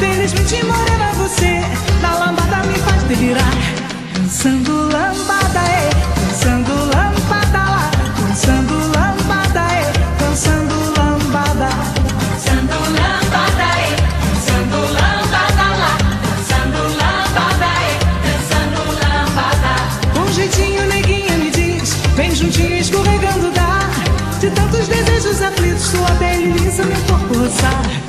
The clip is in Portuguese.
Felizmente morena você, na lambada me faz delirar. Dançando lambada, dançando lambada lá. Dançando lambada, dançando lambada. Dançando lambada, dançando lambada lá. Dançando lambada, dançando lambada. Com jeitinho neguinha me diz, vem juntinho escorregando dá. De tantos desejos aflitos, sua pele lisa meu corpo roçar.